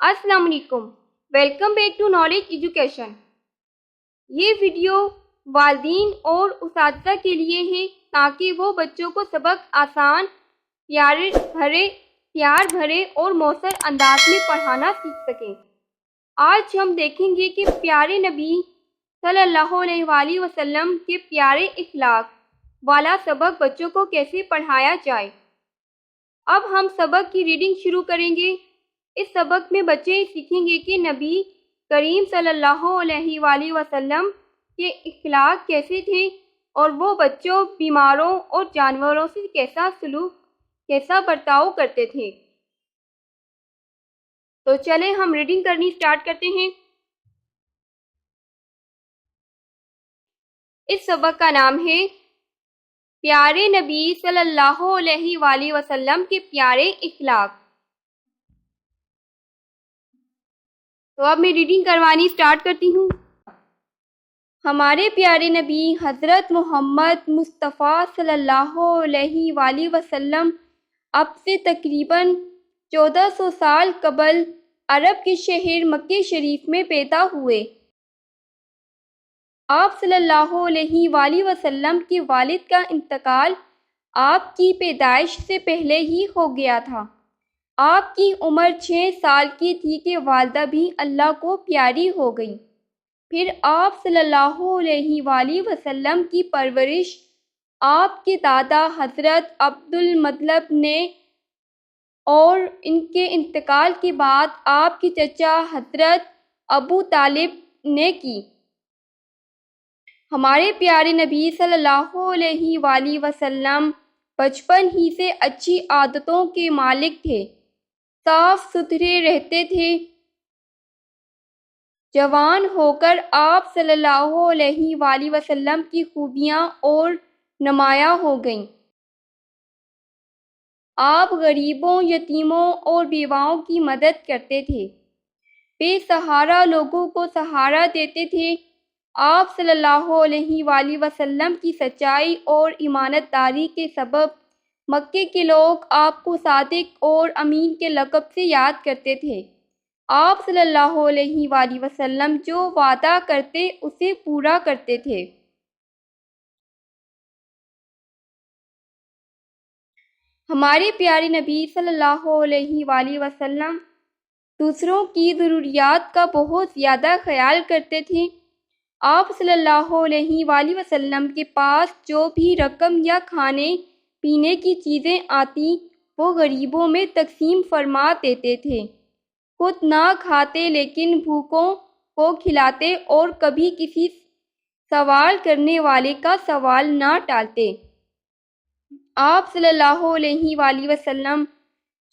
السلام علیکم، welcome back to knowledge education. یہ ویڈیو والدین اور اساتذہ کے لیے ہے تاکہ وہ بچوں کو سبق آسان، پیار بھرے اور مؤثر انداز میں پڑھانا سیکھ سکیں۔ آج ہم دیکھیں گے کہ پیارے نبی صلی اللہ علیہ وآلہ وسلم کے پیارے اخلاق والا سبق بچوں کو کیسے پڑھایا جائے۔ اب ہم سبق کی ریڈنگ شروع کریں گے۔ اس سبق میں بچے سیکھیں گے کہ نبی کریم صلی اللہ علیہ وآلہ وسلم کے اخلاق کیسے تھے اور وہ بچوں، بیماروں اور جانوروں سے کیسا برتاؤ کرتے تھے۔ تو چلیں ہم ریڈنگ کرنی سٹارٹ کرتے ہیں۔ اس سبق کا نام ہے پیارے نبی صلی اللہ علیہ وآلہ وسلم کے پیارے اخلاق۔ تو اب میں ریڈنگ کروانی سٹارٹ کرتی ہوں۔ ہمارے پیارے نبی حضرت محمد مصطفیٰ صلی اللہ علیہ وآلہ وسلم اب سے تقریباً 1400 سال قبل عرب کے شہر مکہ شریف میں پیدا ہوئے۔ آپ صلی اللہ علیہ وآلہ وسلم کے والد کا انتقال آپ کی پیدائش سے پہلے ہی ہو گیا تھا۔ آپ کی عمر 6 سال کی تھی کہ والدہ بھی اللہ کو پیاری ہو گئی۔ پھر آپ صلی اللہ علیہ وآلہ وسلم کی پرورش آپ کے دادا حضرت عبد المطلب نے اور ان کے انتقال کے بعد آپ کے چچا حضرت ابو طالب نے کی۔ ہمارے پیارے نبی صلی اللہ علیہ وآلہ وسلم بچپن ہی سے اچھی عادتوں کے مالک تھے، صاف ستھرے رہتے تھے۔ جوان ہو کر آپ صلی اللہ علیہ وآلہ وسلم کی خوبیاں اور نمایاں ہو گئیں۔ آپ غریبوں، یتیموں اور بیواؤں کی مدد کرتے تھے، بے سہارا لوگوں کو سہارا دیتے تھے۔ آپ صلی اللہ علیہ وآلہ وسلم کی سچائی اور امانت داری کے سبب مکے کے لوگ آپ کو صادق اور امین کے لقب سے یاد کرتے تھے۔ آپ صلی اللہ علیہ وآلہ وسلم جو وعدہ کرتے اسے پورا کرتے تھے۔ ہمارے پیارے نبی صلی اللہ علیہ وآلہ وسلم دوسروں کی ضروریات کا بہت زیادہ خیال کرتے تھے۔ آپ صلی اللہ علیہ وآلہ وسلم کے پاس جو بھی رقم یا کھانے پینے کی چیزیں آتی وہ غریبوں میں تقسیم فرما دیتے تھے، خود نہ کھاتے لیکن بھوکوں کو کھلاتے اور کبھی کسی سوال کرنے والے کا سوال نہ ٹالتے۔ آپ صلی اللہ علیہ وآلہ وسلم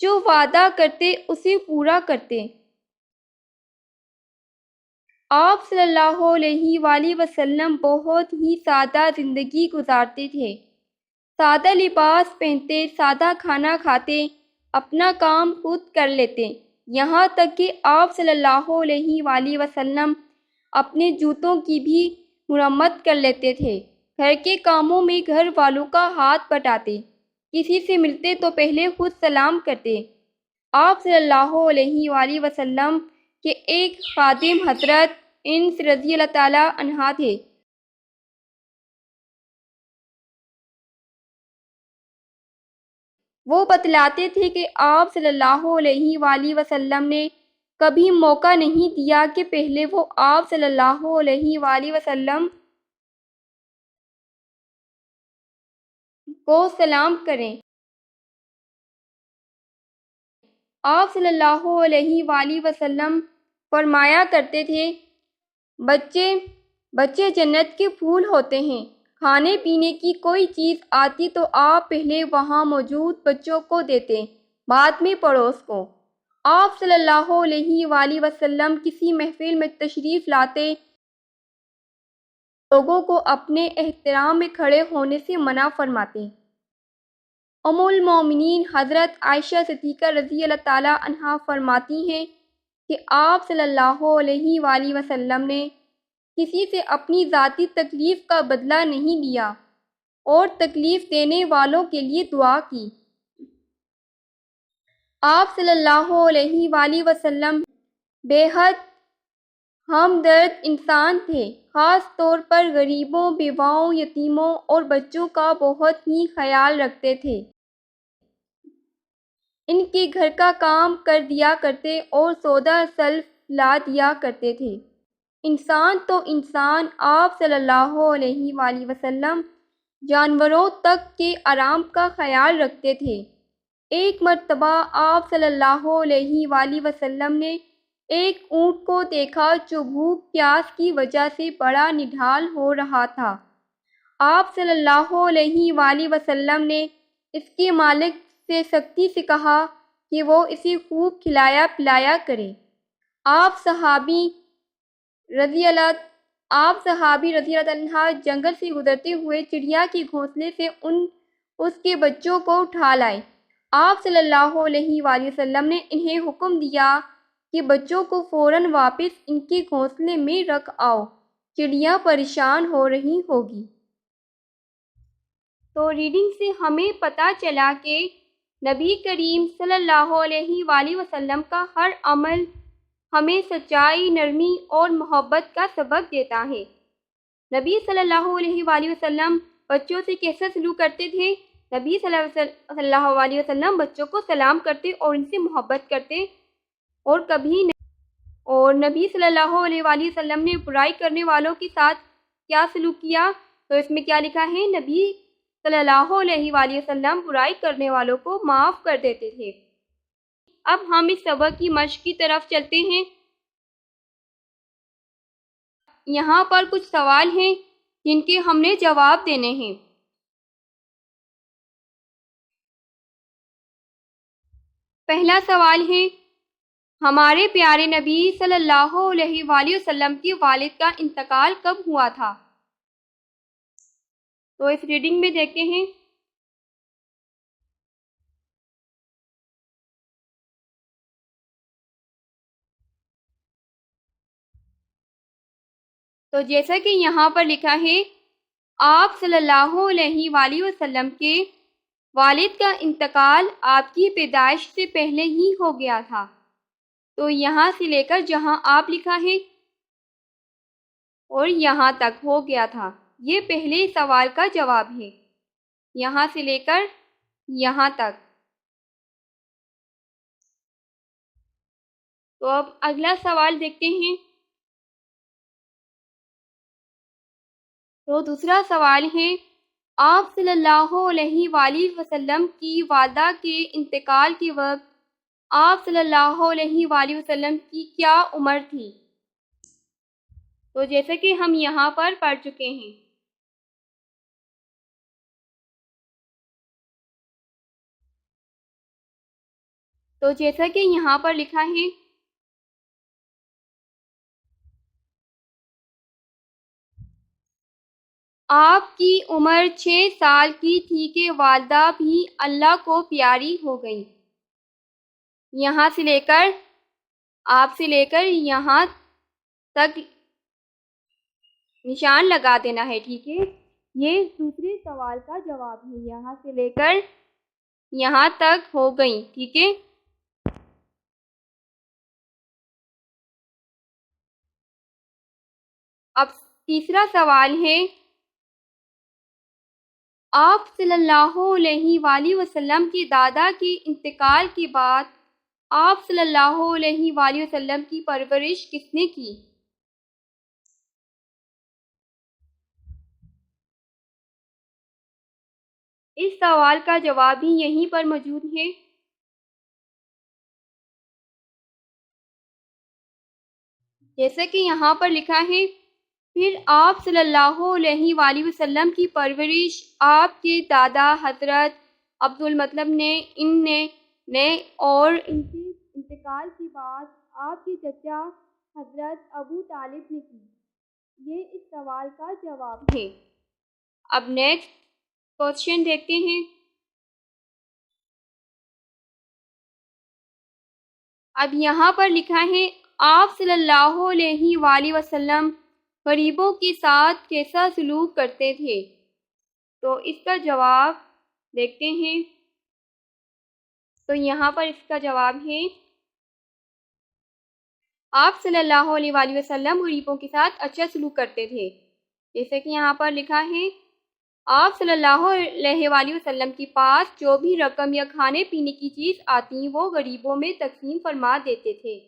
جو وعدہ کرتے اسے پورا کرتے۔ آپ صلی اللہ علیہ وآلہ وسلم بہت ہی سادہ زندگی گزارتے تھے، سادہ لباس پہنتے، سادہ کھانا کھاتے، اپنا کام خود کر لیتے، یہاں تک کہ آپ صلی اللہ علیہ وآلہ وسلم اپنے جوتوں کی بھی مرمت کر لیتے تھے۔ گھر کے کاموں میں گھر والوں کا ہاتھ بٹاتے، کسی سے ملتے تو پہلے خود سلام کرتے۔ آپ صلی اللہ علیہ وآلہ وسلم کے ایک خادم حضرت انس رضی اللہ تعالیٰ عنہ تھے۔ وہ بتلاتے تھے کہ آپ صلی اللہ علیہ وآلہ وسلم نے کبھی موقع نہیں دیا کہ پہلے وہ آپ صلی اللہ علیہ وآلہ وسلم کو سلام کریں۔ آپ صلی اللہ علیہ وآلہ وسلم فرمایا کرتے تھے، بچے جنت کے پھول ہوتے ہیں، کھانے پینے کی کوئی چیز آتی تو آپ پہلے وہاں موجود بچوں کو دیتے، بعد میں پڑوس کو۔ آپ صلی اللہ علیہ وآلہ وسلم کسی محفل میں تشریف لاتے لوگوں کو اپنے احترام میں کھڑے ہونے سے منع فرماتے۔ ام المومنین حضرت عائشہ صدیقہ رضی اللہ تعالیٰ عنہا فرماتی ہیں کہ آپ صلی اللہ علیہ وآلہ وسلم نے کسی سے اپنی ذاتی تکلیف کا بدلہ نہیں لیا اور تکلیف دینے والوں کے لیے دعا کی۔ آپ صلی اللہ علیہ وآلہ وسلم بے حد ہمدرد انسان تھے، خاص طور پر غریبوں، بیواؤں، یتیموں اور بچوں کا بہت ہی خیال رکھتے تھے۔ ان کے گھر کا کام کر دیا کرتے اور سودا سلف لا دیا کرتے تھے۔ انسان تو انسان، آپ صلی اللہ علیہ وآلہ وسلم جانوروں تک کے آرام کا خیال رکھتے تھے۔ ایک مرتبہ آپ صلی اللہ علیہ وآلہ وسلم نے ایک اونٹ کو دیکھا جو بھوک پیاس کی وجہ سے بڑا نڈھال ہو رہا تھا۔ آپ صلی اللہ علیہ وآلہ وسلم نے اس کے مالک سے سختی سے کہا کہ وہ اسے خوب کھلایا پلایا کرے۔ آپ صحابی رضی اللہ عنہ جنگل سے گزرتے ہوئے چڑیا کے گھونسلے سے اس کے بچوں کو اٹھا لائے۔ آپ صلی اللہ علیہ وآلہ وسلم نے انہیں حکم دیا کہ بچوں کو فوراً واپس ان کے گھونسلے میں رکھ آؤ، چڑیا پریشان ہو رہی ہوگی۔ تو ریڈنگ سے ہمیں پتہ چلا کہ نبی کریم صلی اللہ علیہ وآلہ وسلم کا ہر عمل ہمیں سچائی، نرمی اور محبت کا سبق دیتا ہے۔ نبی صلی اللہ علیہ وآلہ وسلم بچوں سے کیسا سلوک کرتے تھے؟ نبی صلی اللہ علیہ وسلم بچوں کو سلام کرتے اور ان سے محبت کرتے اور کبھی نہیں۔ اور نبی صلی اللہ علیہ وآلہ وسلم نے برائی کرنے والوں کے ساتھ کیا سلوک کیا؟ تو اس میں کیا لکھا ہے؟ نبی صلی اللہ علیہ وآلہ وسلم برائی کرنے والوں کو معاف کر دیتے تھے۔ اب ہم اس سبق کی مشق کی طرف چلتے ہیں۔ یہاں پر کچھ سوال ہیں جن کے ہم نے جواب دینے ہیں۔ پہلا سوال ہے، ہمارے پیارے نبی صلی اللہ علیہ وآلہ وسلم کے والد کا انتقال کب ہوا تھا؟ تو اس ریڈنگ میں دیکھتے ہیں۔ تو جیسا کہ یہاں پر لکھا ہے، آپ صلی اللہ علیہ وآلہ وسلم کے والد کا انتقال آپ کی پیدائش سے پہلے ہی ہو گیا تھا۔ تو یہاں سے لے کر جہاں آپ لکھا ہے اور یہاں تک ہو گیا تھا، یہ پہلے سوال کا جواب ہے، یہاں سے لے کر یہاں تک۔ تو اب اگلا سوال دیکھتے ہیں۔ تو دوسرا سوال ہے، آپ صلی اللہ علیہ وآلہ وسلم کی والدہ کے انتقال کے وقت آپ صلی اللہ علیہ وآلہ وسلم کی کیا عمر تھی؟ تو جیسے کہ ہم یہاں پر پڑھ چکے ہیں۔ تو جیسا کہ یہاں پر لکھا ہے، آپ کی عمر 6 سال کی تھی کہ والدہ بھی اللہ کو پیاری ہو گئی۔ یہاں سے لے کر آپ سے لے کر یہاں تک نشان لگا دینا ہے، ٹھیک ہے؟ یہ دوسرے سوال کا جواب ہے، یہاں سے لے کر یہاں تک ہو گئی، ٹھیک ہے؟ اب تیسرا سوال ہے، آپ صلی اللہ علیہ وآلہ وسلم کے دادا کے انتقال کے بعد آپ صلی اللہ علیہ وآلہ وسلم کی پرورش کس نے کی؟ اس سوال کا جواب بھی یہیں پر موجود ہے۔ جیسے کہ یہاں پر لکھا ہے، پھر آپ صلی اللہ علیہ وآلہ وسلم کی پرورش آپ کے دادا حضرت عبد المطلب نے اور ان کے انتقال کے بعد آپ کے چچا حضرت ابو طالب نے کی۔ یہ اس سوال کا جواب ہے۔ اب نیکسٹ کوشچن دیکھتے ہیں۔ اب یہاں پر لکھا ہے، آپ صلی اللہ علیہ وآلہ وسلم غریبوں کے ساتھ کیسا سلوک کرتے تھے؟ تو اس کا جواب دیکھتے ہیں۔ تو یہاں پر اس کا جواب ہے، آپ صلی اللہ علیہ وآلہ وسلم غریبوں کے ساتھ اچھا سلوک کرتے تھے، جیسے کہ یہاں پر لکھا ہے آپ صلی اللہ علیہ وآلہ وسلم کے پاس جو بھی رقم یا کھانے پینے کی چیز آتی وہ غریبوں میں تقسیم فرما دیتے تھے۔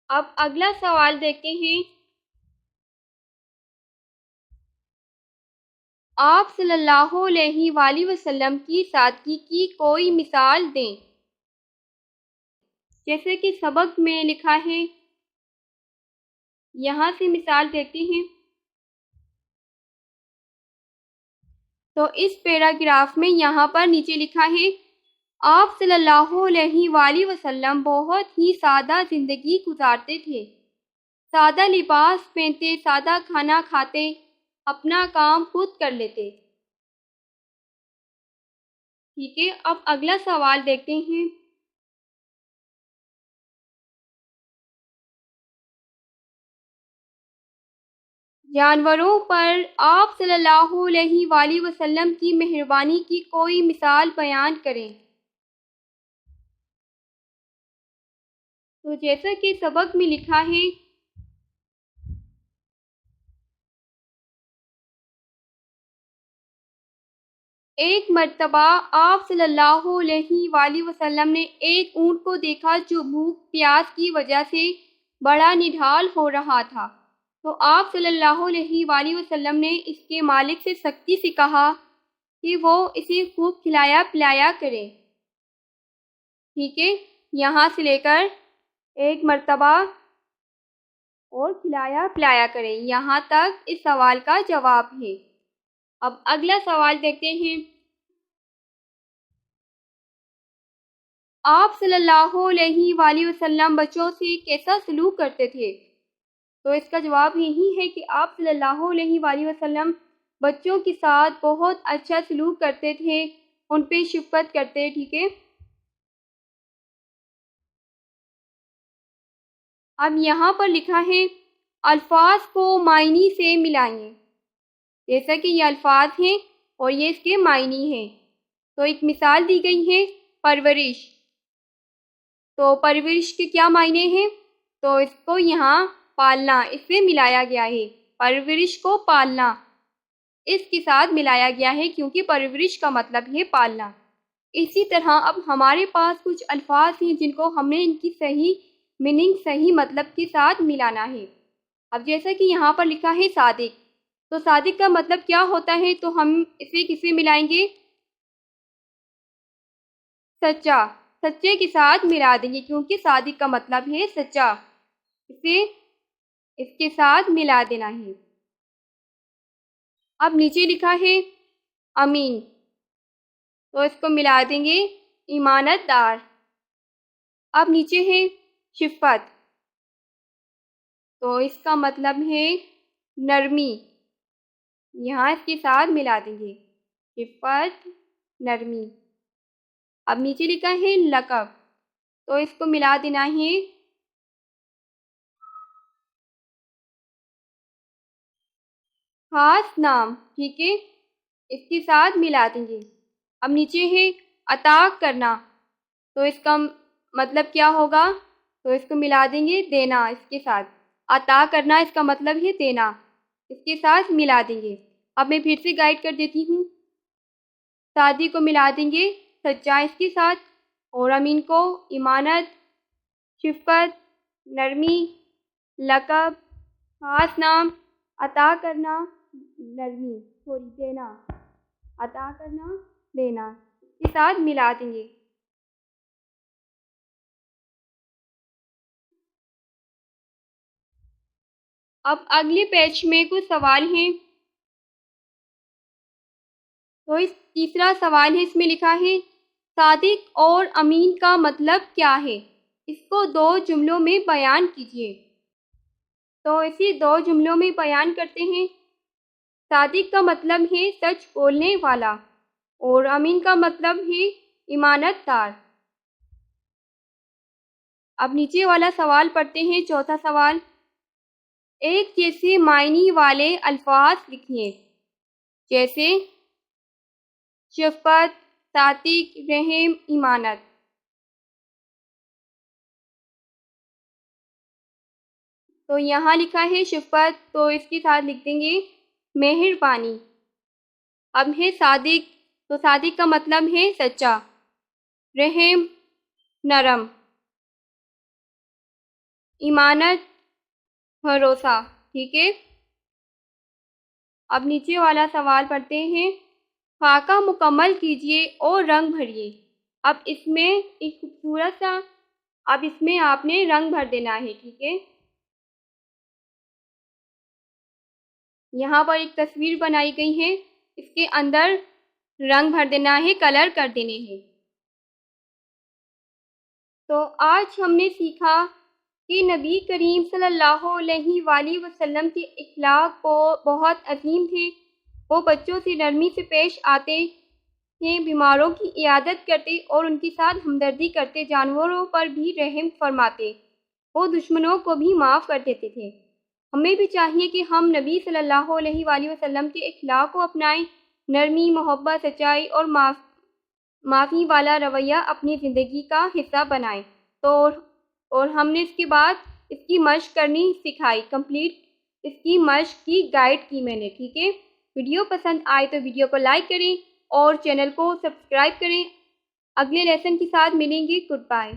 اب اگلا سوال دیکھتے ہیں، آپ صلی اللہ علیہ وآلہ وسلم کی سادگی کی کوئی مثال دیں۔ جیسے کہ سبق میں لکھا ہے، یہاں سے مثال دیتے ہیں۔ تو اس پیراگراف میں یہاں پر نیچے لکھا ہے، آپ صلی اللہ علیہ وآلہ وسلم بہت ہی سادہ زندگی گزارتے تھے، سادہ لباس پہنتے، سادہ کھانا کھاتے، اپنا کام خود کر لیتے۔ ٹھیک ہے، اب اگلا سوال دیکھتے ہیں، جانوروں پر آپ صلی اللہ علیہ وآلہ وسلم کی مہربانی کی کوئی مثال بیان کریں۔ تو جیسا کہ سبق میں لکھا ہے، ایک مرتبہ آپ صلی اللہ علیہ وآلہ وسلم نے ایک اونٹ کو دیکھا جو بھوک پیاس کی وجہ سے بڑا نڈھال ہو رہا تھا، تو آپ صلی اللہ علیہ وآلہ وسلم نے اس کے مالک سے سختی سے کہا کہ وہ اسے خوب کھلایا پلایا کرے۔ ٹھیک ہے، یہاں سے لے کر ایک مرتبہ اور کھلایا پلایا کرے، یہاں تک اس سوال کا جواب ہے۔ اب اگلا سوال دیکھتے ہیں، آپ صلی اللہ علیہ وآلہ وسلم بچوں سے کیسا سلوک کرتے تھے؟ تو اس کا جواب یہی ہے کہ آپ صلی اللہ علیہ وآلہ وسلم بچوں کے ساتھ بہت اچھا سلوک کرتے تھے، ان پہ شفقت کرتے۔ ٹھیک ہے، اب یہاں پر لکھا ہے، الفاظ کو معنی سے ملائیں۔ جیسا کہ یہ الفاظ ہیں اور یہ اس کے معنی ہیں، تو ایک مثال دی گئی ہے، پرورش۔ تو پرورش کے کیا معنی ہیں؟ تو اس کو یہاں پالنا، اس سے ملایا گیا ہے، پرورش کو پالنا اس کے ساتھ ملایا گیا ہے، کیونکہ پرورش کا مطلب ہے پالنا۔ اسی طرح اب ہمارے پاس کچھ الفاظ ہیں جن کو ہم نے ان کی صحیح میننگ، صحیح مطلب کے ساتھ ملانا ہے۔ اب جیسا کہ یہاں پر لکھا ہے صادق، تو صادق کا مطلب کیا ہوتا ہے؟ تو ہم اسے کسے ملائیں گے؟ سچا، سچے کے ساتھ ملا دیں گے، کیونکہ صادق کا مطلب ہے سچا، اسے اس کے ساتھ ملا دینا ہے۔ اب نیچے لکھا ہے امین، تو اس کو ملا دیں گے ایمانت دار۔ اب نیچے ہے شفقت، تو اس کا مطلب ہے نرمی، یہاں اس کے ساتھ ملا دیں گے شفقت، نرمی۔ اب نیچے لکھا ہے لقب، تو اس کو ملا دینا ہے خاص نام۔ ٹھیک ہے، اس کے ساتھ ملا دیں گے۔ اب نیچے ہے عطا کرنا، تو اس کا مطلب کیا ہوگا؟ تو اس کو ملا دیں گے دینا، اس کے ساتھ عطا کرنا اس کا مطلب ہے دینا، اس کے ساتھ ملا دیں گے۔ اب میں پھر سے گائیڈ کر دیتی ہوں، صادق کو ملا دیں گے سچا اس کے ساتھ، اور امین کو ایمانت، شفقت، نرمی، لقب، خاص نام، عطا کرنا، نرمی، دینا، عطا کرنا، دینا، اس کے ساتھ ملا دیں گے۔ اب اگلے پیج میں کچھ سوال ہیں، تو اس تیسرا سوال ہے، اس میں لکھا ہے صادق اور امین کا مطلب کیا ہے؟ اس کو 2 جملوں میں بیان کیجیے۔ تو اسی 2 جملوں میں بیان کرتے ہیں۔ صادق کا مطلب ہے سچ بولنے والا، اور امین کا مطلب ہے ایمانت دار۔ اب نیچے والا سوال پڑھتے ہیں۔ چوتھا سوال، ایک جیسے معنی والے الفاظ لکھیے، جیسے شفقت، صادق، رحم، ایمانت۔ تو یہاں لکھا ہے شفقت، تو اس کے ساتھ لکھ دیں گے مہربانی۔ اب ہے صادق، تو صادق کا مطلب ہے سچا۔ رحم، نرم۔ ایمانت، بھروسہ، ٹھیک ہے۔ اب نیچے والا سوال پڑھتے ہیں، خاکہ مکمل کیجئے اور رنگ بھریے۔ اب اس میں ایک خوبصورت سا، اب اس میں آپ نے رنگ بھر دینا ہے، ٹھیک ہے۔ یہاں پر ایک تصویر بنائی گئی ہے، اس کے اندر رنگ بھر دینا ہے، کلر کر دینے ہیں۔ تو آج ہم نے سیکھا کہ نبی کریم صلی اللہ علیہ وآلہ وسلم کے اخلاق بہت عظیم تھے۔ وہ بچوں سے نرمی سے پیش آتے تھے، بیماروں کی عیادت کرتے اور ان کے ساتھ ہمدردی کرتے، جانوروں پر بھی رحم فرماتے، وہ دشمنوں کو بھی معاف کر دیتے تھے۔ ہمیں بھی چاہیے کہ ہم نبی صلی اللہ علیہ وآلہ وسلم کے اخلاق کو اپنائیں، نرمی، محبت، سچائی اور معافی والا رویہ اپنی زندگی کا حصہ بنائیں۔ اور ہم نے اس کے بعد اس کی مشق کرنی سکھائی، کمپلیٹ اس کی مشق کی گائیڈ کی میں نے، ٹھیک ہے۔ ویڈیو پسند آئے تو ویڈیو کو لائک کریں اور چینل کو سبسکرائب کریں۔ اگلے لیسن کے ساتھ ملیں گے، گڈ بائے۔